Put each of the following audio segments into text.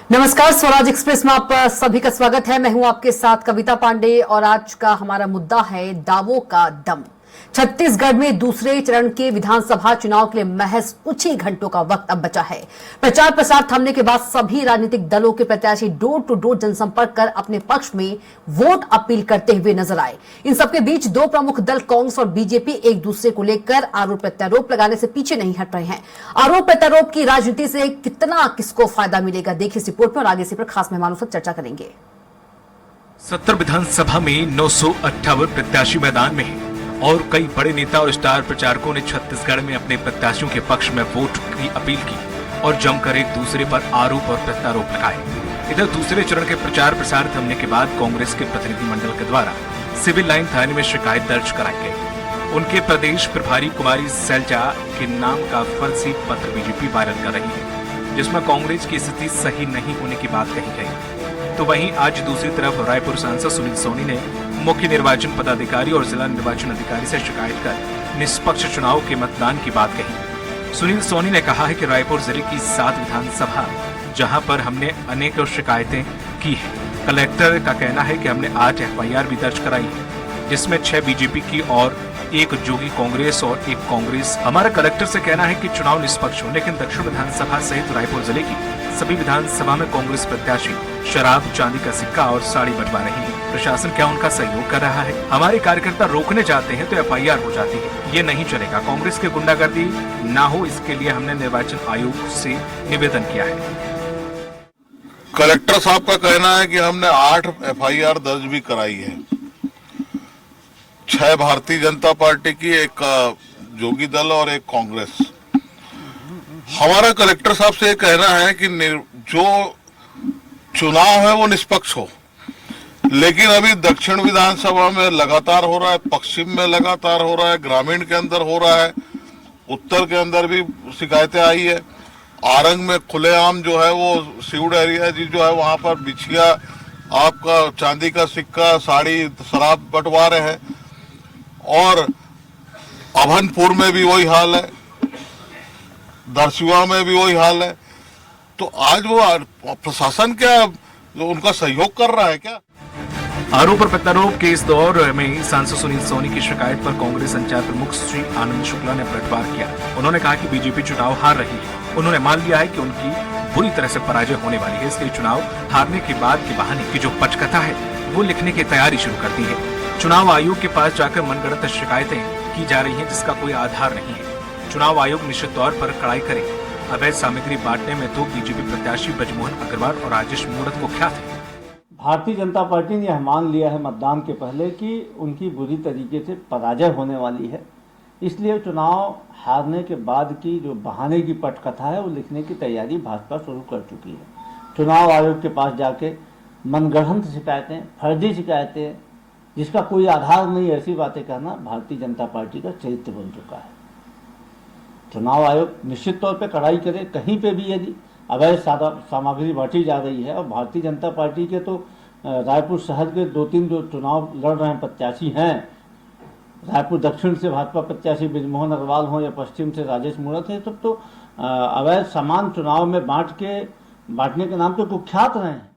नमस्कार, स्वराज एक्सप्रेस में आप सभी का स्वागत है। मैं हूं आपके साथ कविता पांडे और आज का हमारा मुद्दा है दावों का दम। छत्तीसगढ़ में दूसरे चरण के विधानसभा चुनाव के लिए महज कुछ ही घंटों का वक्त अब बचा है। प्रचार प्रसार थमने के बाद सभी राजनीतिक दलों के प्रत्याशी डोर टू डोर जनसंपर्क कर अपने पक्ष में वोट अपील करते हुए नजर आए। इन सबके बीच दो प्रमुख दल कांग्रेस और बीजेपी एक दूसरे को लेकर आरोप प्रत्यारोप लगाने से पीछे नहीं हट रहे हैं। आरोप प्रत्यारोप की राजनीति से कितना किसको फायदा मिलेगा, देखिए इस रिपोर्ट में और आगे इसी पर खास मेहमानों से चर्चा करेंगे। 70 विधानसभा में 958 प्रत्याशी मैदान में हैं और कई बड़े नेता और स्टार प्रचारकों ने छत्तीसगढ़ में अपने प्रत्याशियों के पक्ष में वोट की अपील की और जमकर एक दूसरे पर आरोप और प्रत्यारोप लगाए। इधर दूसरे चरण के प्रचार प्रसार थमने के बाद कांग्रेस के प्रतिनिधिमंडल के द्वारा सिविल लाइन थाने में शिकायत दर्ज कराई गई। उनके प्रदेश प्रभारी कुमारी सैलजा के नाम का फर्जी पत्र बीजेपी वायरल कर रही है, जिसमें कांग्रेस की स्थिति सही नहीं होने की बात कही गई। तो वहीं आज दूसरी तरफ रायपुर सांसद सुनील सोनी ने मुख्य निर्वाचन पदाधिकारी और जिला निर्वाचन अधिकारी से शिकायत कर निष्पक्ष चुनाव के मतदान की बात कही। सुनील सोनी ने कहा है कि रायपुर जिले की 7 विधानसभा जहां पर हमने अनेक शिकायतें की है, कलेक्टर का कहना है कि हमने 8 FIR भी दर्ज कराई है, जिसमें 6 बीजेपी की और 1 जोगी कांग्रेस और 1 कांग्रेस। हमारा कलेक्टर से कहना है कि चुनाव निष्पक्ष हो, लेकिन दक्षिण विधानसभा सहित रायपुर जिले की सभी विधानसभा में कांग्रेस प्रत्याशी शराब, चांदी का सिक्का और साड़ी बंटवा रही है। प्रशासन क्या उनका सहयोग कर रहा है? हमारे कार्यकर्ता रोकने जाते हैं तो FIR हो जाती है। ये नहीं चलेगा। कांग्रेस की गुंडागर्दी ना हो, इसके लिए हमने निर्वाचन आयोग से निवेदन किया है। कलेक्टर साहब का कहना है कि हमने 8 FIR दर्ज भी कराई है, 6 भारतीय जनता पार्टी की, 1 जोगी दल और 1 कांग्रेस। हमारा कलेक्टर साहब से ये कहना है कि जो चुनाव है वो निष्पक्ष हो, लेकिन अभी दक्षिण विधानसभा में लगातार हो रहा है, पश्चिम में लगातार हो रहा है, ग्रामीण के अंदर हो रहा है, उत्तर के अंदर भी शिकायतें आई है। आरंग में खुलेआम जो है वो सीउड एरिया जी जो है वहां पर बिछिया, आपका चांदी का सिक्का, साड़ी, शराब बंटवा रहे हैं। और अभनपुर में भी वही हाल है, दरसुआ में भी वही हाल है। तो आज वो प्रशासन क्या उनका सहयोग कर रहा है क्या? आरोप और प्रत्यारोप के इस दौर में सांसद सुनील सोनी की शिकायत पर कांग्रेस संचार प्रमुख श्री आनंद शुक्ला ने पलटवार किया। उन्होंने कहा कि बीजेपी चुनाव हार रही है। उन्होंने मान लिया है कि उनकी बुरी तरह से पराजय होने वाली है, इसलिए चुनाव हारने के बाद के बहाने की जो पचकथा है वो लिखने की तैयारी शुरू कर दी है। चुनाव आयोग के पास जाकर मनगढ़ंत शिकायतें की जा रही है, जिसका कोई आधार नहीं है। चुनाव आयोग निश्चित तौर पर कड़ाई करे। अवैध सामग्री बांटने में तो बीजेपी प्रत्याशी ब्रजमोहन अग्रवाल और राजेश मूणत को ख्यात है। भारतीय जनता पार्टी ने यह मान लिया है मतदान के पहले कि उनकी बुरी तरीके से पराजय होने वाली है, इसलिए चुनाव हारने के बाद की जो बहाने की पटकथा है वो लिखने की तैयारी भाजपा शुरू कर चुकी है। चुनाव आयोग के पास जाके मनगढ़ंत शिकायतें, फर्जी शिकायतें, जिसका कोई आधार नहीं, ऐसी बातें कहना भारतीय जनता पार्टी का चरित्र बन चुका है। चुनाव आयोग निश्चित तौर पर कड़ाई करे। कहीं पे भी यदि अवैध सामग्री बांटी जा रही है, और भारतीय जनता पार्टी के तो रायपुर शहर के 2-3 जो चुनाव लड़ रहे हैं प्रत्याशी हैं, रायपुर दक्षिण से भाजपा प्रत्याशी ब्रजमोहन अग्रवाल हों या पश्चिम से राजेश मूणत है, तब तो अवैध सामान चुनाव में बांटने के नाम पे कुख्यात रहे हैं।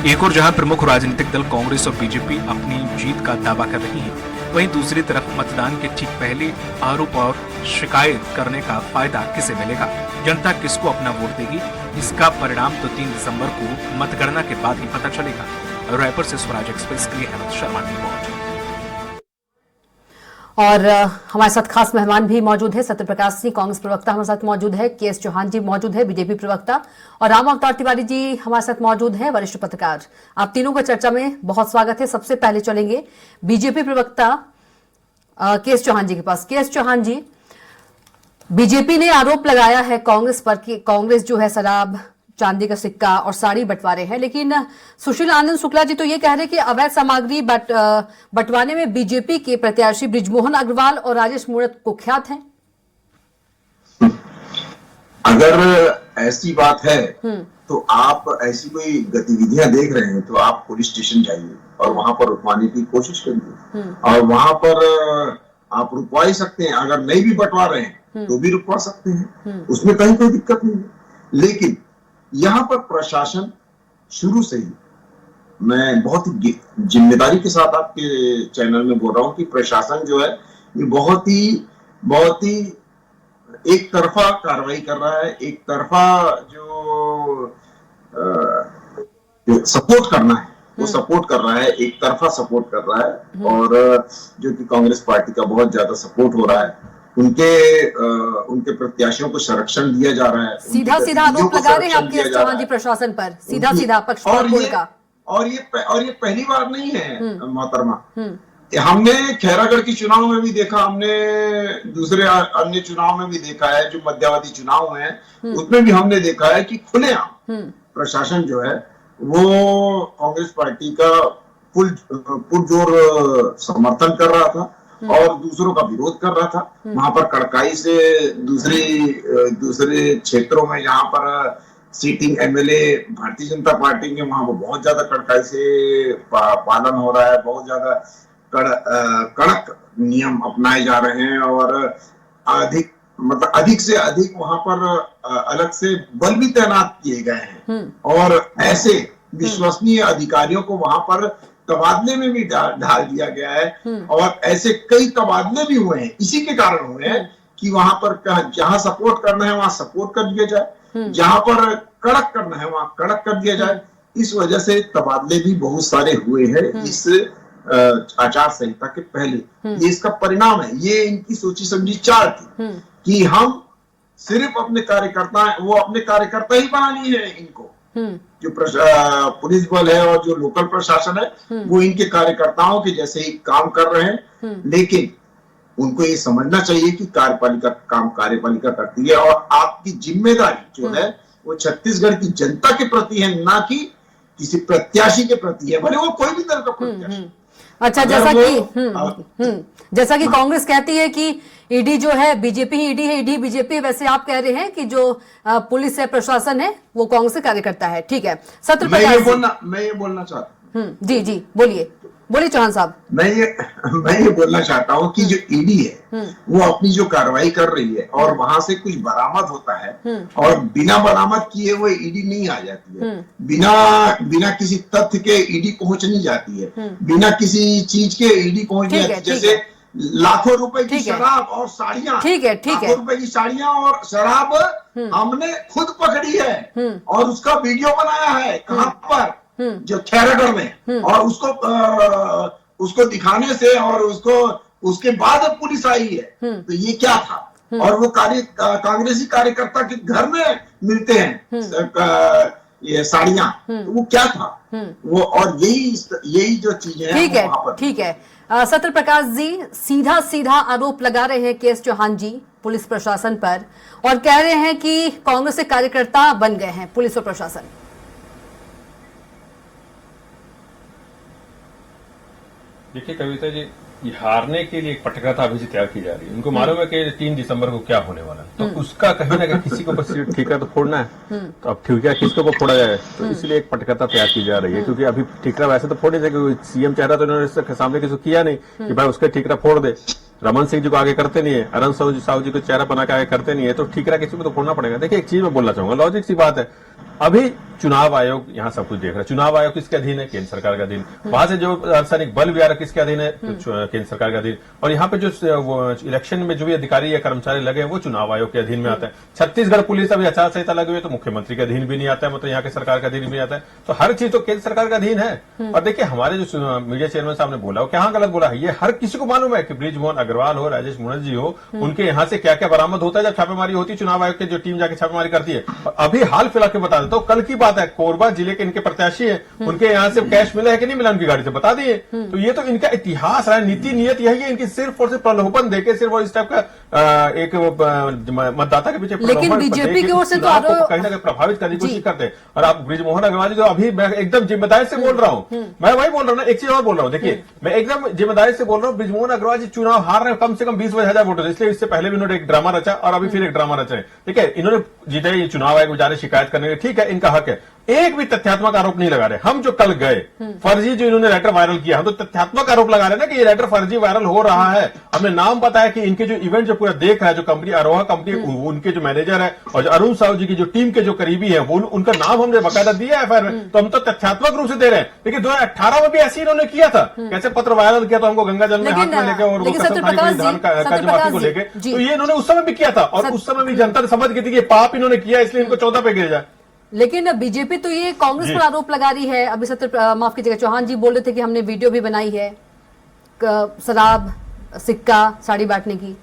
एक और जहां प्रमुख राजनीतिक दल कांग्रेस और बीजेपी अपनी जीत का दावा कर रही है, वहीं दूसरी तरफ मतदान के ठीक पहले आरोप और शिकायत करने का फायदा किसे मिलेगा? जनता किसको अपना वोट देगी? इसका परिणाम तो 3 दिसंबर को मतगणना के बाद ही पता चलेगा। रायपुर से स्वराज एक्सप्रेस के लिए हेमंत शर्मा की रिपोर्ट। और हमारे साथ खास मेहमान भी मौजूद है। सत्यप्रकाश सिंह कांग्रेस प्रवक्ता हमारे साथ मौजूद है, KS चौहान जी मौजूद है बीजेपी प्रवक्ता, और राम अवतार तिवारी जी हमारे साथ मौजूद हैं, वरिष्ठ पत्रकार। आप तीनों का चर्चा में बहुत स्वागत है। सबसे पहले चलेंगे बीजेपी प्रवक्ता KS चौहान जी के पास। KS चौहान जी, बीजेपी ने आरोप लगाया है कांग्रेस पर कि कांग्रेस जो है शराब, चांदी का सिक्का और साड़ी बंटवारे हैं, लेकिन सुशील आनंद शुक्ला जी तो ये कह रहे हैं कि अवैध सामग्री बंटवाने में बीजेपी के प्रत्याशी ब्रजमोहन अग्रवाल और राजेश मूणत कुख्यात हैं। अगर ऐसी बात है तो आप ऐसी कोई गतिविधियां देख रहे हैं तो आप पुलिस स्टेशन जाइए और वहां पर रुकवाने की कोशिश करिए, और वहां पर आप रुकवा ही सकते हैं। अगर नहीं भी बंटवा रहे हैं तो भी रुकवा सकते हैं, उसमें कहीं कोई दिक्कत नहीं है। लेकिन यहाँ पर प्रशासन शुरू से ही, मैं बहुत ही जिम्मेदारी के साथ आपके चैनल में बोल रहा हूँ कि प्रशासन जो है ये बहुत ही एक तरफा कार्रवाई कर रहा है, एक तरफा जो सपोर्ट करना है वो सपोर्ट कर रहा है, एक तरफा सपोर्ट कर रहा है। और जो कि कांग्रेस पार्टी का बहुत ज्यादा सपोर्ट हो रहा है, उनके प्रत्याशियों को संरक्षण दिया जा रहा है, सीधा सीधा आरोप लगा रहे हैं आप केएस चौहान जी प्रशासन पर, सीधा सीधा पक्षपात का। और ये पहली बार नहीं है मोहतरमा, हमने खैरागढ़ के चुनाव में भी देखा, हमने दूसरे अन्य चुनाव में भी देखा है, जो मध्यावधि चुनाव हुए हैं उसमें भी हमने देखा है कि खुलेआम प्रशासन जो है वो कांग्रेस पार्टी का पुरजोर समर्थन कर रहा था और दूसरों का विरोध कर रहा था। वहां पर कड़काई से दूसरे क्षेत्रों में जहां पर seating MLA Bharatiya Janata party के, वहां वो बहुत ज्यादा कड़काई से पालन हो रहा है, बहुत ज्यादा कड़क नियम अपनाए जा रहे हैं और अधिक से अधिक वहां पर अलग से बल भी तैनात किए गए हैं और ऐसे विश्वसनीय अधिकारियों को वहां पर तबादले में भी ढाल दिया गया है और ऐसे कई तबादले भी हुए हैं, इसी के कारण हुए हैं कि वहां पर जहां सपोर्ट करना है वहां सपोर्ट कर दिया जाए, जहां पर कड़क करना है वहां कड़क कर दिया जाए। इस वजह से तबादले भी बहुत सारे हुए हैं इस आचार संहिता के पहले। ये इसका परिणाम है, ये इनकी सोची समझी चाल थी कि हम सिर्फ अपने कार्यकर्ता ही बना लिए हैं इनको, जो पुलिस बल है और जो लोकल प्रशासन है वो इनके कार्यकर्ताओं के जैसे ही काम कर रहे हैं। लेकिन उनको ये समझना चाहिए कि कार्यपालिका काम कार्यपालिका करती है और आपकी जिम्मेदारी जो है वो छत्तीसगढ़ की जनता के प्रति है, ना कि किसी प्रत्याशी के प्रति है, भले वो कोई भी तरह का प्रत्याशी। अच्छा, जैसा कि कांग्रेस कहती है कि ईडी जो है बीजेपी ही ईडी है, ईडी बीजेपी, वैसे आप कह रहे हैं कि जो पुलिस है प्रशासन है वो कांग्रेस से कार्यकर्ता है। ठीक है, सत्र मैं ये बोलना चाहता हूँ। जी बोलिए चौहान साहब। मैं ये बोलना चाहता हूँ कि जो ईडी है वो अपनी जो कार्रवाई कर रही है और वहां से कुछ बरामद होता है और बिना बरामद किए हुए ईडी नहीं आ जाती है, बिना किसी तथ्य के ईडी पहुंच नहीं जाती है, बिना किसी चीज के ईडी पहुंच नहीं जाती। जैसे लाखों रुपए की शराब और साड़ियां, लाखों रुपए की साड़ियां और शराब हमने खुद पकड़ी है और उसका वीडियो बनाया है, कहां पर, जो खैरागढ़ में, और उसको दिखाने से और उसके बाद पुलिस आई है। तो ये क्या था? और वो कांग्रेसी कार्यकर्ता के घर में मिलते हैं ये साड़ियां, तो वो क्या था वो? और यही जो चीजें हैं। ठीक है सत्र प्रकाश जी सीधा आरोप लगा रहे हैं केएस चौहान जी पुलिस प्रशासन पर और कह रहे हैं कि कांग्रेस के कार्यकर्ता बन गए हैं पुलिस और प्रशासन। देखिए कविता जी, हारने के लिए एक पटकथा अभी से तैयार की जा रही है। उनको मालूम है कि 3 दिसंबर को क्या होने वाला है, तो उसका कहीं ना कहीं किसी को ठीकरा तो फोड़ना है। तो अब ठीकरा किसको को फोड़ा जाए, तो इसलिए एक पटकथा तैयार की जा रही है। क्योंकि अभी ठीकरा वैसे तो फोड़ नहीं सके, सीएम चेहरा तो इन्होंने सामने किसी किया नहीं कि भाई उसका ठीकरा फोड़ दे। रमन सिंह जी को आगे करते नहीं है, अरन साहू जी को चेहरा बना के आगे करते नहीं है, तो ठीकरा किसी को तो फोड़ना पड़ेगा। देखिए एक चीज मैं बोलना चाहूंगा, लॉजिक सी बात है, अभी चुनाव आयोग यहाँ सब कुछ देख रहा है। चुनाव आयोग किसके अधीन है? केंद्र सरकार का अधीन। वहां से जो अर्धसैनिक बल भी आ रहा है किसके अधीन है? केंद्र सरकार का अधीन। और यहाँ पे जो इलेक्शन में जो भी अधिकारी या कर्मचारी लगे हैं वो चुनाव आयोग के अधीन में आता है। छत्तीसगढ़ पुलिस अभी आचार संहिता लगी हुई है तो मुख्यमंत्री के अधीन भी नहीं आता है, मतलब यहाँ के सरकार के अधीन भी नहीं आता है। तो हर चीज तो केंद्र सरकार का अधीन है। और देखिए हमारे जो मीडिया चेयरमैन साहब ने बोला वो क्या गलत बोला है, ये हर किसी को मालूम है कि बृजमोहन अग्रवाल हो, राजेश मुनर्जी हो, उनके यहाँ से क्या क्या बरामद होता है जब छापेमारी होती है। चुनाव आयोग की जो टीम जाके छापेमारी करती है। अभी हाल फिलहाल के बता देता हूँ, कल की बात है, कोरबा जिले के इनके प्रत्याशी हैं, उनके यहाँ से कैश मिला है कि नहीं मिला उनकी गाड़ी से बता दिए। तो ये तो इनका इतिहास है, नीति नियत यही है इनकी, सिर्फ और सिर्फ प्रलोभन देके सिर्फ और इस टाइप का एक मतदाता के पीछे। लेकिन बीजेपी की ओर से तो कहीं ना कहीं प्रभावित करने की कोशिश करते हैं। और आप बृजमोहन अग्रवाल जी, तो अभी मैं एकदम जिम्मेदारी से बोल रहा हूँ, मैं वही बोल रहा हूँ ना, एक चीज और बोल रहा हूँ। देखिए मैं एकदम जिम्मेदारी से बोल रहा हूँ, बृजमोहन अग्रवाल जी चुनाव हार रहे हैं कम से कम 20,000 वोटों, इसलिए इससे पहले भी इन्होंने एक ड्रामा रचा और अभी फिर एक ड्रामा रचा है। ठीक है, इन्होंने जीते, ये चुनाव आयोग में जा रहे शिकायत करने के, ठीक है, इनका हक है। एक भी तथ्यात्मक आरोप नहीं लगा रहे। हम जो कल गए फर्जी जो इन्होंने लेटर वायरल किया, हम तो तथ्यात्मक आरोप लगा रहे हैं ना कि ये लेटर फर्जी वायरल हो रहा है। हमने नाम बताया कि इनके जो इवेंट जो पूरा देख रहा है, जो कंपनी अरोहा कंपनी, उनके जो मैनेजर है और जो अरुण साहू जी की जो टीम के जो करीबी है, वो उनका नाम हमने बकायदा दिया है फिर। तो हम तो तथ्यात्मक रूप से दे रहे हैं। लेकिन 2018 में भी ऐसे इन्होंने किया था, कैसे पत्र वायरल किया, तो हमको गंगा जल में हाथ में लेके और वो कसम खाई गई धान कर्ज माफी को लेके, तो ये इन्होंने उस समय भी किया था। और उस समय भी जनता ने समझ गई थी कि पाप इन्होंने किया, इसलिए इनको 14 पे गिर जाए। लेकिन बीजेपी तो ये कांग्रेस पर आरोप लगा रही है। अभी माफ कीजिएगा, चौहान जी बोल रहे थे कि हमने वीडियो भी बनाई है शराब, सिक्का, साड़ी बांटने की।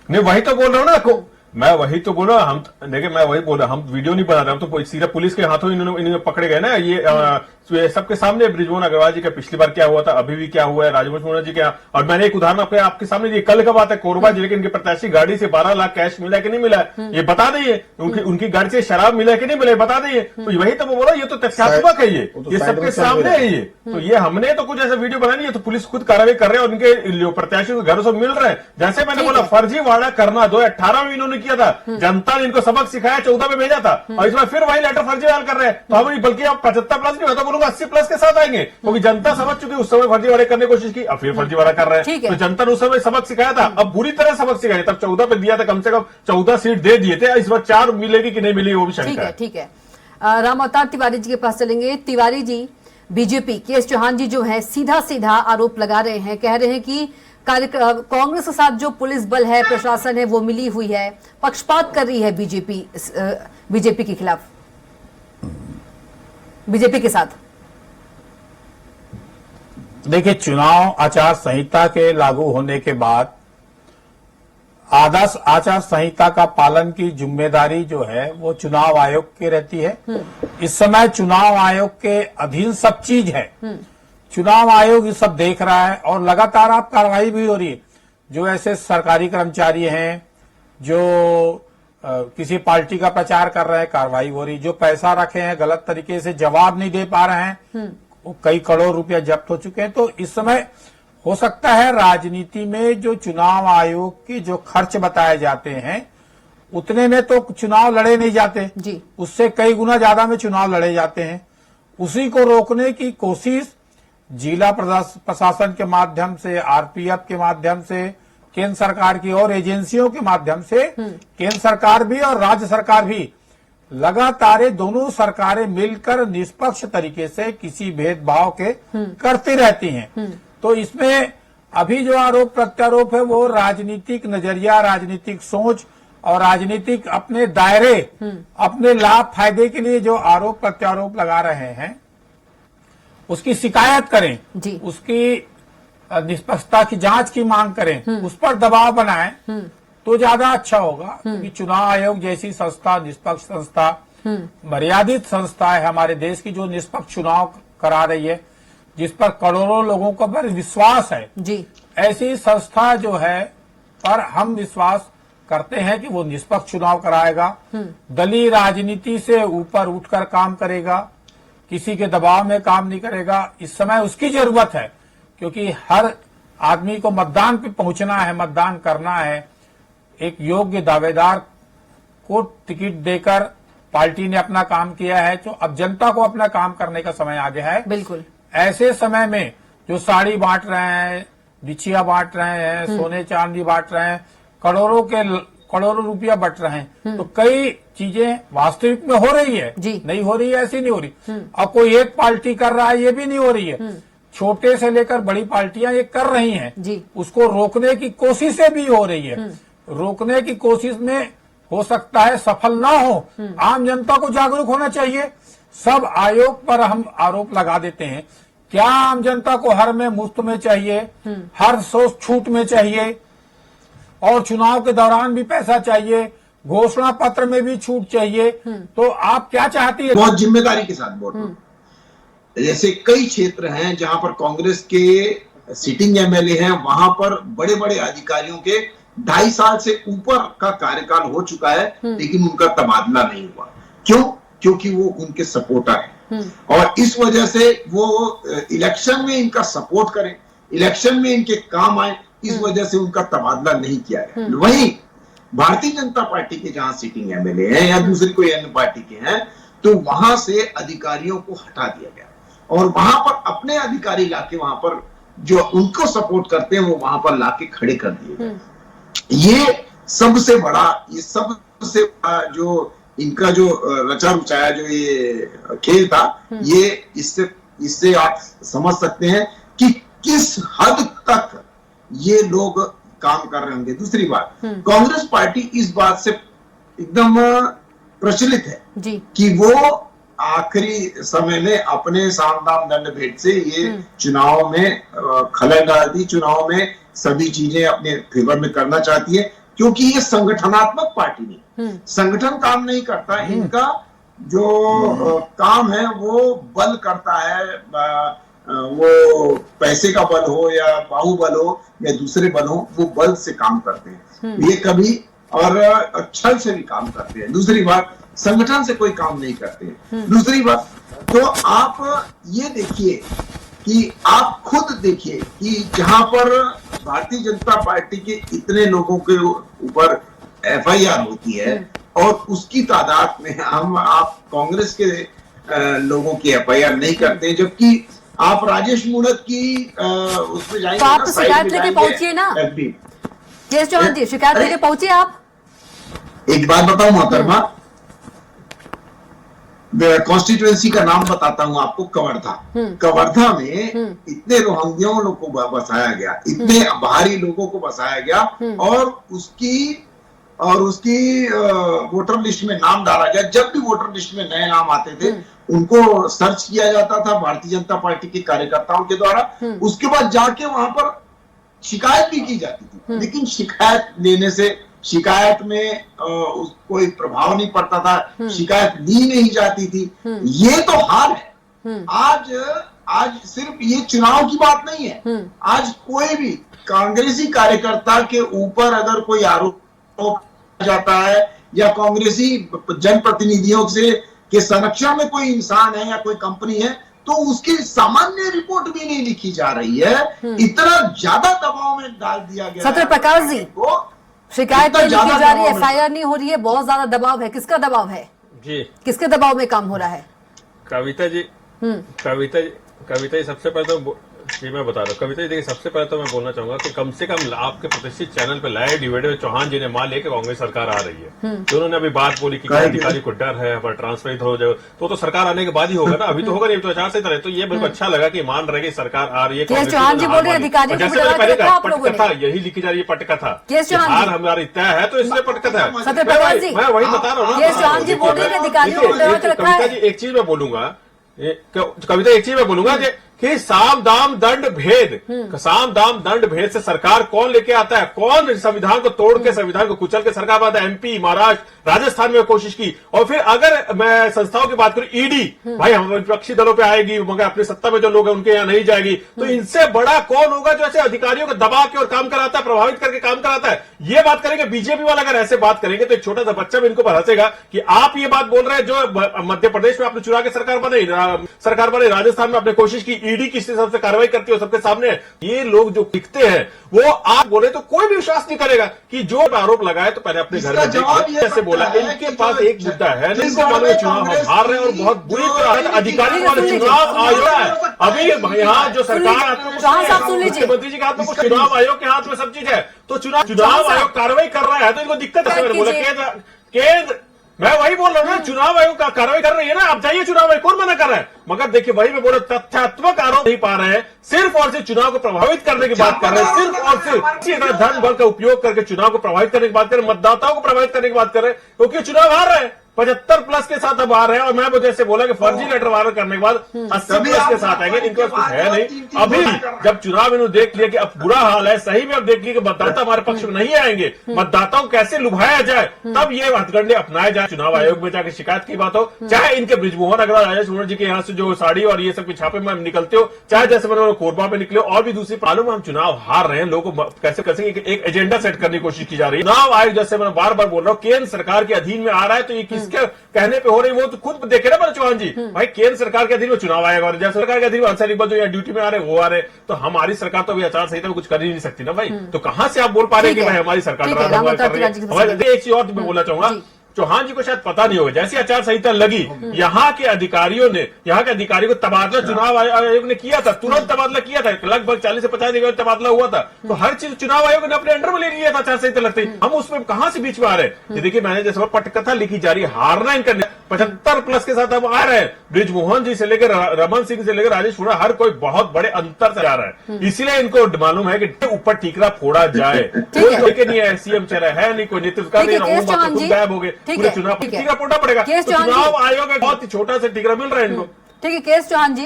नहीं, वही तो बोल रहा हूँ ना, मैं वही तो बोल रहा हूँ। हम देखिए, मैं वही बोल रहा हूँ, हम वीडियो नहीं बना रहे, हम तो सीधा पुलिस के हाथों इन्होंने पकड़े गए ना। ये सबके सामने बृजमोहन अग्रवाल जी का पिछली बार क्या हुआ था, अभी भी क्या हुआ है, राजवंश मोहन जी क्या। और मैंने एक उदाहरण आपके सामने दिया, कल का बात है, कोरबा जिले के इनके प्रत्याशी गाड़ी से 12 लाख कैश मिला कि नहीं मिला, ये बता दीजिए। उनकी गाड़ी से शराब मिला कि नहीं मिला, बता दीजिए। तो वही तो बोला, ये तो तथ्यात्मक है, ये सबके सामने है ये। तो ये हमने तो कुछ ऐसा वीडियो बना नहीं है, तो पुलिस खुद कार्रवाई कर रहे हैं और उनके प्रत्याशियों के घरों से मिल रहे हैं। जैसे मैंने बोला, फर्जीवाड़ा करना 2018 में इन्होंने किया था, जनता ने इनको सबक सिखाया, 14 में भेजा था, और इस बार फिर वही लेटर फर्जीवाड़ा कर रहे हैं। तो हम बल्कि अब 75+ नहीं, मैं तो बोलूंगा 80+ के साथ आएंगे, क्योंकि जनता समझ चुकी, उस समय फर्जीवाड़े करने की कोशिश की, अब फिर फर्जीवाड़ा कर रहे हैं। तो जनता ने उस समय सबक सिखाया था, अब बुरी तरह सबक सिखाया। तब 14 पे दिया था, कम से कम 14 सीट दे दिए थे, इस बार 4 मिलेगी कि नहीं मिलेगी वो भी शंका है। ठीक है। राम अवतार तिवारी जी के पास चलेंगे। तिवारी जी, बीजेपी के चौहान जी जो है सीधा आरोप लगा रहे हैं, कह रहे हैं कि कांग्रेस के साथ जो पुलिस बल है, प्रशासन है, वो मिली हुई है, पक्षपात कर रही है बीजेपी के खिलाफ, बीजेपी के साथ। देखिए, चुनाव आचार संहिता के लागू होने के बाद आदर्श आचार संहिता का पालन की जिम्मेदारी जो है वो चुनाव आयोग की रहती है। इस समय चुनाव आयोग के अधीन सब चीज है। चुनाव आयोग ये सब देख रहा है और लगातार आप कार्रवाई भी हो रही है। जो ऐसे सरकारी कर्मचारी हैं जो किसी पार्टी का प्रचार कर रहे हैं, कार्रवाई हो रही। जो पैसा रखे हैं, गलत तरीके से जवाब नहीं दे पा रहे हैं, कई करोड़ रुपया जब्त हो चुके हैं। तो इस समय हो सकता है राजनीति में जो चुनाव आयोग के जो खर्च बताए जाते हैं उतने में तो चुनाव लड़े नहीं जाते जी, उससे कई गुना ज्यादा में चुनाव लड़े जाते हैं। उसी को रोकने की कोशिश जिला प्रशासन के माध्यम से, आरपीएफ के माध्यम से, केंद्र सरकार की और एजेंसियों के माध्यम से, केंद्र सरकार भी और राज्य सरकार भी लगातार दोनों सरकारें मिलकर निष्पक्ष तरीके से किसी भेदभाव के करती रहती हैं। तो इसमें अभी जो आरोप प्रत्यारोप है वो राजनीतिक नजरिया, राजनीतिक सोच और राजनीतिक अपने दायरे, अपने लाभ फायदे के लिए जो आरोप प्रत्यारोप लगा रहे हैं उसकी शिकायत करें जी, उसकी निष्पक्षता की जांच की मांग करें, उस पर दबाव बनाएं तो ज्यादा अच्छा होगा। क्योंकि चुनाव आयोग जैसी संस्था, निष्पक्ष संस्था, मर्यादित संस्था है हमारे देश की, जो निष्पक्ष चुनाव करा रही है, जिस पर करोड़ों लोगों का पर विश्वास है जी। ऐसी संस्था जो है पर हम विश्वास करते हैं कि वो निष्पक्ष चुनाव कराएगा, दलीय राजनीति से ऊपर उठकर काम करेगा, किसी के दबाव में काम नहीं करेगा। इस समय उसकी जरूरत है क्योंकि हर आदमी को मतदान पे पहुंचना है, मतदान करना है। एक योग्य दावेदार को टिकट देकर पार्टी ने अपना काम किया है, तो अब जनता को अपना काम करने का समय आ गया है। बिल्कुल ऐसे समय में जो साड़ी बांट रहे हैं, बिछिया बांट रहे हैं, सोने चांदी बांट रहे हैं, करोड़ों रुपया बट रहे हैं, तो कई चीजें वास्तविक में हो रही है, नहीं हो रही है ऐसी नहीं हो रही। और कोई एक पार्टी कर रहा है ये भी नहीं हो रही है, छोटे से लेकर बड़ी पार्टियां ये कर रही हैं। उसको रोकने की कोशिशें भी हो रही है। रोकने की कोशिश में हो सकता है सफल ना हो। आम जनता को जागरूक होना चाहिए। सब आयोग पर हम आरोप लगा देते हैं, क्या आम जनता को हर में मुफ्त में चाहिए, हर सोच छूट में चाहिए, और चुनाव के दौरान भी पैसा चाहिए, घोषणा पत्र में भी छूट चाहिए, तो आप क्या चाहती है? बहुत जिम्मेदारी के साथ बोल रहा हूं। जैसे कई क्षेत्र हैं जहां पर कांग्रेस के सिटिंग एमएलए हैं, वहां पर बड़े बड़े अधिकारियों के 2.5 साल से ऊपर का कार्यकाल हो चुका है, लेकिन उनका तबादला नहीं हुआ। क्यों? क्योंकि वो उनके सपोर्टर हैं और इस वजह से वो इलेक्शन में इनका सपोर्ट करें, इलेक्शन में इनके काम आए, इस वजह से उनका तबादला नहीं किया गया। वहीं भारतीय जनता पार्टी के जहां सिटिंग एमएलए हैं या दूसरी कोई अन्य पार्टी के हैं, तो वहां से अधिकारियों को हटा दिया गया और वहां पर अपने अधिकारी लाके वहां पर जो उनको सपोर्ट करते हैं वो वहां पर लाके खड़े कर दिए गए। ये सबसे बड़ा जो इनका जो रचा रुचाया जो ये खेल था, ये इससे आप समझ सकते हैं कि किस हद तक ये लोग काम कर रहे होंगे। दूसरी बात, कांग्रेस पार्टी इस बात से एकदम प्रचलित है जी कि वो आखिरी समय में अपने साम दाम दंड भेद से ये चुनाव में खलल डाल दी, चुनाव में सभी चीजें अपने फेवर में करना चाहती है, क्योंकि ये संगठनात्मक पार्टी नहीं, संगठन काम नहीं करता। इनका जो काम है वो बल करता है, वो पैसे का बल हो या बाहुबल हो या दूसरे बल हो, वो बल से काम करते हैं ये कभी, और छल से भी काम करते हैं। दूसरी बात, संगठन से कोई काम नहीं करते हैं। दूसरी बात, तो आप ये देखिए कि आप खुद देखिए कि जहां पर भारतीय जनता पार्टी के इतने लोगों के ऊपर FIR होती है और उसकी तादाद में आप कांग्रेस के लोगों की FIR नहीं करते, जबकि आप राजेश मूणत की उसमें जाएंगे तो आप शिकायत लेके पहुंचिए ना केएस चौहान जी, शिकायत लेके पहुंचिए आप। एक बात बताऊं मोहतरमा, कॉन्स्टिट्यूएंसी का नाम बताता हूं आपको, कवर्धा। कवर्धा में इतने रोहिंग्याओं लोग को बसाया गया, इतने बाहरी लोगों को बसाया गया और उसकी वोटर लिस्ट में नाम डाला गया। जब भी वोटर लिस्ट में नए नाम आते थे उनको सर्च किया जाता था भारतीय जनता पार्टी के कार्यकर्ताओं के द्वारा, उसके बाद जाके वहां पर शिकायत भी की जाती थी, लेकिन शिकायत लेने से शिकायत में कोई प्रभाव नहीं पड़ता था, शिकायत ली नहीं जाती थी। ये तो हाल है। आज सिर्फ ये चुनाव की बात नहीं है, आज कोई भी कांग्रेसी कार्यकर्ता के ऊपर अगर कोई आरोप जाता है या कांग्रेसी जनप्रतिनिधियों के संरक्षण में कोई इंसान है या कोई कंपनी है, तो उसकी सामान्य रिपोर्ट भी नहीं लिखी जा रही है। इतना ज्यादा दबाव में डाल दिया गया। सत्य प्रकाश जी, शिकायत नहीं लिखी जा रही है, FIR नहीं हो रही है, बहुत ज्यादा दबाव है। किसका दबाव है जी? किसके दबाव में काम हो रहा है? कविता जी, कविता जी सबसे पहले तो जी मैं बता रहा हूँ। कविता जी देखिए, सबसे पहले तो मैं बोलना चाहूंगा कि कम से कम आपके प्रतिष्ठित चैनल पे लाइव डिबेट में चौहान जी ने मान लिया कि कांग्रेस सरकार आ रही है, तो उन्होंने अभी बात बोली कि अधिकारी को डर है पर ट्रांसफर हो जाए, तो सरकार आने के बाद ही होगा ना, अभी तो होगा नहीं, तो आचार संहिता रहे। तो ये मेरे को अच्छा लगा कि मान रहे कि सरकार आ रही है। चौहान जी बोल रहे हैं अधिकारियों को पटकथा यही लिखी जा रही है, पटकथा हार हमारी तय है तो इसलिए पटकथा है। मैं वही बता रहा हूँ। कविता जी एक चीज मैं बोलूंगा, कविता एक चीज मैं बोलूंगा कि साम दाम दंड भेद से सरकार कौन लेके आता है? कौन संविधान को तोड़ के, संविधान को कुचल के सरकार आता है? MP, महाराष्ट्र, राजस्थान में कोशिश की। और फिर अगर मैं संस्थाओं की बात करूं, ED भाई हम विपक्षी दलों पे आएगी, मगर अपनी सत्ता में जो लोग हैं उनके यहाँ नहीं जाएगी। तो इनसे बड़ा कौन होगा जो ऐसे अधिकारियों को दबा के और काम कराता है, प्रभावित करके काम कराता है? ये बात करेंगे बीजेपी वाला, अगर ऐसे बात करेंगे तो एक छोटा सा बच्चा भी इनको पर हंसेगा कि आप ये बात बोल रहे हैं। जो मध्य प्रदेश में आपने चुरा के सरकार बने, राजस्थान में आपने कोशिश की, ED किस हिसाब से कार्रवाई करती है सबके सामने। ये लोग जो दिखते हैं वो आप बोले तो कोई भी विश्वास नहीं करेगा कि जो आरोप लगाए तो पहले अपने घर में देखिए। जैसे बोला, इनके पास एक मुद्दा है, इनको मालूम चुनाव हम हार रहे हैं और बहुत बुरी तरह अधिकारी वाले चुनाव आयोग है। अभी यहाँ जो सरकार मुख्यमंत्री जी के हाथ में कुछ, चुनाव आयोग के हाथ में सब चीज है, तो चुनाव आयोग कार्रवाई कर रहा है तो इनको दिक्कत है। मैंने बोला केंद्र, मैं वही बोल रहा हूँ ना, चुनाव आयोग का कार्रवाई कर रही है ना, आप जाइए चुनाव आयोग, कौन मना कर रहा है? मगर देखिए वही मैं बोल रहा, तथ्यात्मक आरोप नहीं पा रहे हैं, सिर्फ और सिर्फ चुनाव को प्रभावित करने की बात कर रहे हैं, सिर्फ और सिर्फ धन बल का उपयोग करके चुनाव को प्रभावित करने की बात कर रहे हैं, मतदाताओं को प्रभावित करने की बात कर रहे हैं, क्योंकि चुनाव हार रहे हैं। 75+ के साथ अब आ रहे हैं और मैं जैसे बोला कि फर्जी लेटर वायरल करने के बाद 80+ के साथ आएंगे। इनके पास कुछ है नहीं। अभी जब चुनाव इन्होंने देख लिया कि अब बुरा हाल है, सही में अब देख लिया कि मतदाता हमारे पक्ष में नहीं आएंगे, मतदाताओं को कैसे लुभाया जाए, तब ये हथकंडे अपनाए जाए। चुनाव आयोग में जाकर शिकायत की बात हो, चाहे इनके ब्रिजमोहन अग्रवाल, राजेश मूणत जी के यहाँ से जो साड़ी और ये सब के छापे में निकलते हो, चाहे जैसे मैंने कोरबा में निकले और भी दूसरी मालूम हम चुनाव हार रहे हैं, लोगों को कैसे कैसे एक एजेंडा सेट करने की कोशिश की जा रही है। चुनाव आयोग जैसे मैं बार बार बोल रहा हूँ केंद्र सरकार के अधीन में आ रहा है, तो ये किसके कहने पे हो रही, वो तो खुद देखे ना चौहान जी। भाई केंद्र सरकार के अधीन में चुनाव आएगा और जब सरकार के अधीन अंसारी इकबाल जो यहाँ ड्यूटी में आ रहे वो आ रहे, तो हमारी सरकार तो अभी आचार संहिता में कुछ कर ही नहीं सकती ना भाई। तो कहां से आप बोल पा रहे हैं कि भाई हमारी सरकार? एक चीज और मैं बोलना चाहूंगा चौहान जी को शायद पता नहीं होगा, जैसी आचार संहिता लगी यहाँ के अधिकारियों को तबादला चुनाव आयोग ने किया था, तुरंत तबादला किया था, लगभग 40 से 50 जगह तबादला हुआ था। तो हर चीज चुनाव आयोग ने अपने अंडर में ले लिया था आचार संहिता लगते ही। हम उसमें कहां से बीच में आ रहे हैं? ये देखिए, मैंने जैसे पटकथा लिखी जा रही है, हारना इनका 75+ के साथ अब आ रहे हैं। ब्रिजमोहन जी से लेकर रमन सिंह से लेकर राजेश हुड्डा, हर कोई बहुत बड़े अंतर से आ रहा है। इसलिए इनको मालूम है कि ऊपर ठीकरा फोड़ा जाए। लेकिन नहीं है, सीएम चेहरा है नहीं, कोई नेतृत्व का नहीं, गायब हो गए पूरे चुनाव, ठीकरा फोड़ना पड़ेगा। तो चुनाव आयोग बहुत ही छोटा सा ठीकरा मिल रहा है इनको। ठीक है केएस चौहान जी,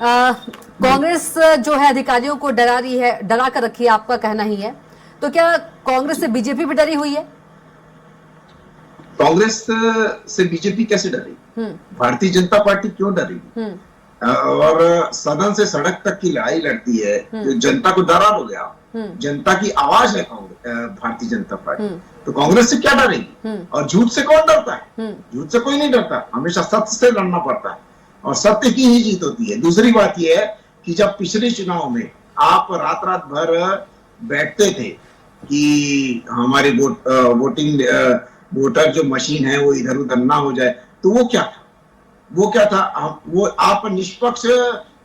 कांग्रेस जो है अधिकारियों को डरा रही है, डरा कर रखी है, आपका कहना ही है। तो क्या कांग्रेस से बीजेपी भी डरी हुई है? कांग्रेस से बीजेपी कैसे डरेगी? भारतीय जनता पार्टी क्यों डरेगी? और सदन से सड़क तक की लड़ाई लड़ती है, तो जनता को डरा बोले आप, जनता की आवाज है भारतीय जनता पार्टी, तो कांग्रेस से क्या डरेगी? और झूठ से कौन डरता है? झूठ से कोई नहीं डरता, हमेशा सत्य से लड़ना पड़ता है और सत्य की ही जीत होती है। दूसरी बात यह है कि जब पिछले चुनाव में आप रात रात भर बैठते थे कि हमारे वोटिंग वोटर जो मशीन है वो इधर उधर ना हो जाए, तो वो क्या था? वो आप निष्पक्ष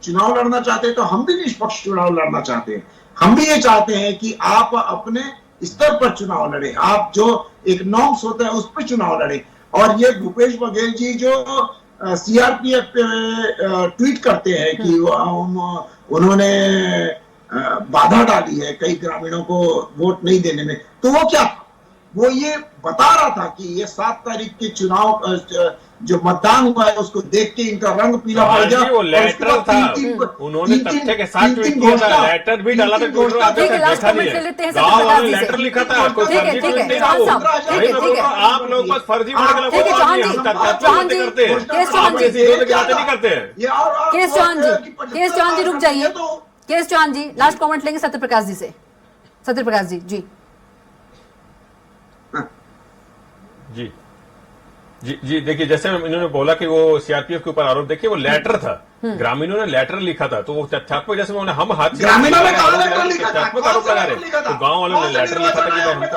चुनाव लड़ना चाहते हैं, तो हम भी निष्पक्ष चुनाव लड़ना चाहते हैं। हम भी ये चाहते हैं कि आप अपने स्तर पर चुनाव लड़े, आप जो एक नॉर्म्स होता है उस पर चुनाव लड़े। और ये भूपेश बघेल जी जो सीआरपीएफ पे ट्वीट करते हैं कि उन्होंने बाधा डाली है कई ग्रामीणों को वोट नहीं देने में, तो वो क्या था? वो ये बता रहा था कि ये 7 तारीख के चुनाव जो मतदान हुआ है उसको देख के इनका रंग पीला पड़ गया। वो लेटर था, उन्होंने तथ्य के साथ ट्वीट किया था, लेटर भी डाला था, गाँव वाले लेटर लिखा था। आप लोग बस फर्जी केएस चौहान जी रुक जाइए। केएस चौहान जी लास्ट कमेंट लेंगे सत्यप्रकाश जी से। सत्यप्रकाश जी जी जी जी देखिए, जैसे इन्होंने बोला कि वो सीआरपीएफ के ऊपर आरोप, देखिए वो लेटर था, ग्रामीणों ने लेटर लिखा था, तो वो तथ्यात्मक, जैसे हम हाथ तथ्यात्मक आरोप लगा रहे, तो गांव वालों ने लेटर लिखा था कि हमको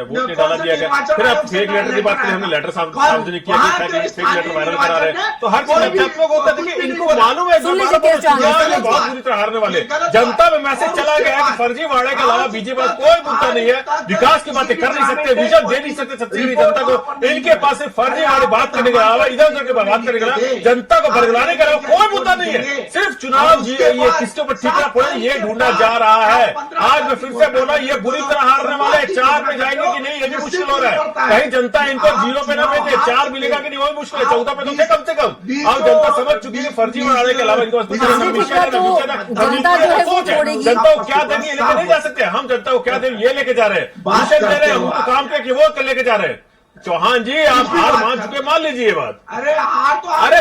वोट नहीं डाला दिया गया। फिर आप फेक लेटर की बात करें, हमने लेटर सार्वजनिक किया कि फेक लेटर वायरल करा रहे हैं, तो हर चीज तथ्यात्मक होता है। देखिए इनको मालूम है बहुत बुरी तरह हारने वाले। जनता में मैसेज चला गया कि फर्जीवाड़े के अलावा बीजेपी पास कोई मुद्दा नहीं है, विकास की बातें कर नहीं सकते, विजन दे नहीं सकते छत्तीसगढ़ जनता को। इनके पास सिर्फ फर्जीवाड़े बात करने के अलावा, इधर उधर के बात करने के अलावा, जनता को बरगलाने के अलावा कोई नहीं है। सिर्फ चुनाव जी ये किसके ऊपर ठीकरा फोड़े ये ढूंढा जा रहा है। आज मैं फिर से बोला, ये बुरी तरह हारने वाले। 4 पे जाएंगे कि नहीं, ये भी मुश्किल हो रहा है। कहीं जनता इनको 0 पे ना भेजे, 4 मिलेगा कि नहीं वो मुश्किल है। 14 पे तो कम से कम अब जनता समझ चुकी है फर्जी बनाने के अलावा इनको जनता को क्या देंगे लेके नहीं जा सकते। हम जनता को क्या देंगे ये लेके जा रहे हैं, मिशन दे रहे हैं, हमको काम के वो लेके जा रहे हैं। चौहान जी आप हार मान चुके, मान लीजिए बात। अरे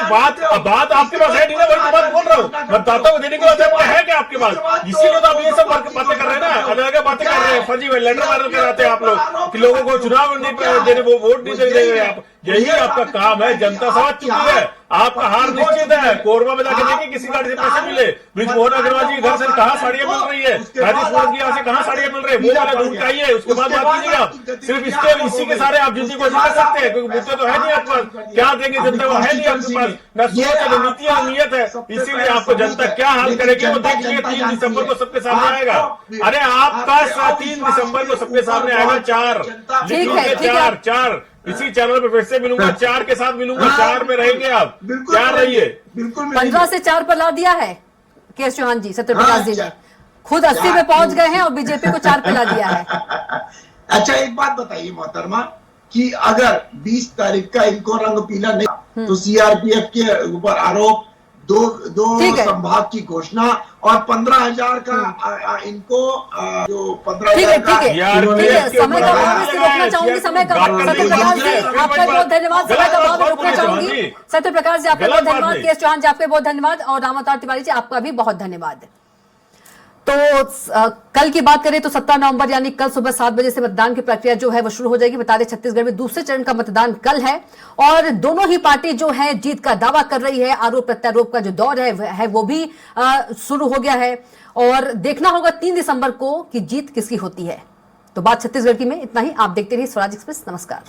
बात आपके पास है नहीं ना, वही तो बात बोल रहा हूँ। मतदाता को देने के बाद है क्या आपके पास? इसीलिए तो आप ये सब बातें कर रहे हैं ना, अलग बातें कर रहे हैं, फर्जी लेटर वायरल कराते हैं आप लोग कि लोगों को चुनाव नहीं देने, वो वोट नहीं देंगे आप। यही आपका काम है, जनता समझ चुकी है, आपका हार निश्चित है। कोरबा में जाकर देखिए किसी गाड़ी से पैसे मिले, ब्रिजमोहन अग्रवाल जी घर से कहाँ साड़ियां मिल रही है, राजेश हुड्डा की यहाँ से कहाँ साड़ियां मिल रही है, वो वाला ढूंढ के आइए, उसके बाद बात कीजिएगा आप। सिर्फ इसी के सारे आप जिंदगी को कर सकते हैं, क्योंकि मुद्दे तो है नहीं आपके पास। क्या देंगे जनता को है नहीं आपके पास, न सोच है, नीतियां, नियत है। इसीलिए आपको जनता क्या हाल करेगी वो देख लीजिए। 3 दिसंबर को सबके सामने आएगा। अरे आपका 3 दिसंबर को सबके सामने आएगा। 4 इसी चैनल पे फिर से मिलूंगा, 4 के साथ मिलूंगा, 4 पे रहेंगे आप, 4 रहिए। 15 से 4 पर ला दिया है केएस चौहान जी। सत्यप्रकाश जी ने खुद 80 पे पहुंच गए हैं और बीजेपी को 4 पे ला दिया है। अच्छा एक बात बताइए मोहतरमा, कि अगर 20 तारीख का इनको रंग पीला नहीं तो सीआरपीएफ के ऊपर आरोप, दो संभाग की घोषणा और 15,000 का इनको जो 15,000 का समय का भाव इससे रोकना चाहूंगी। समय का सत्यप्रकाश जी आपका बहुत धन्यवाद। समय का भाव रोकना चाहूंगी। सत्यप्रकाश जी आपका बहुत धन्यवाद। केएस चौहान जी आपके बहुत धन्यवाद और राम अवतार तिवारी जी आपका भी बहुत धन्यवाद। तो कल की बात करें तो 17 नवंबर यानी कल सुबह 7 बजे से मतदान की प्रक्रिया जो है वो शुरू हो जाएगी। बता दें छत्तीसगढ़ में दूसरे चरण का मतदान कल है और दोनों ही पार्टी जो है जीत का दावा कर रही है। आरोप प्रत्यारोप का जो दौर है वो भी शुरू हो गया है और देखना होगा 3 दिसंबर को कि जीत किसकी होती है। तो बात छत्तीसगढ़ की में इतना ही। आप देखते रहिए स्वराज एक्सप्रेस। नमस्कार।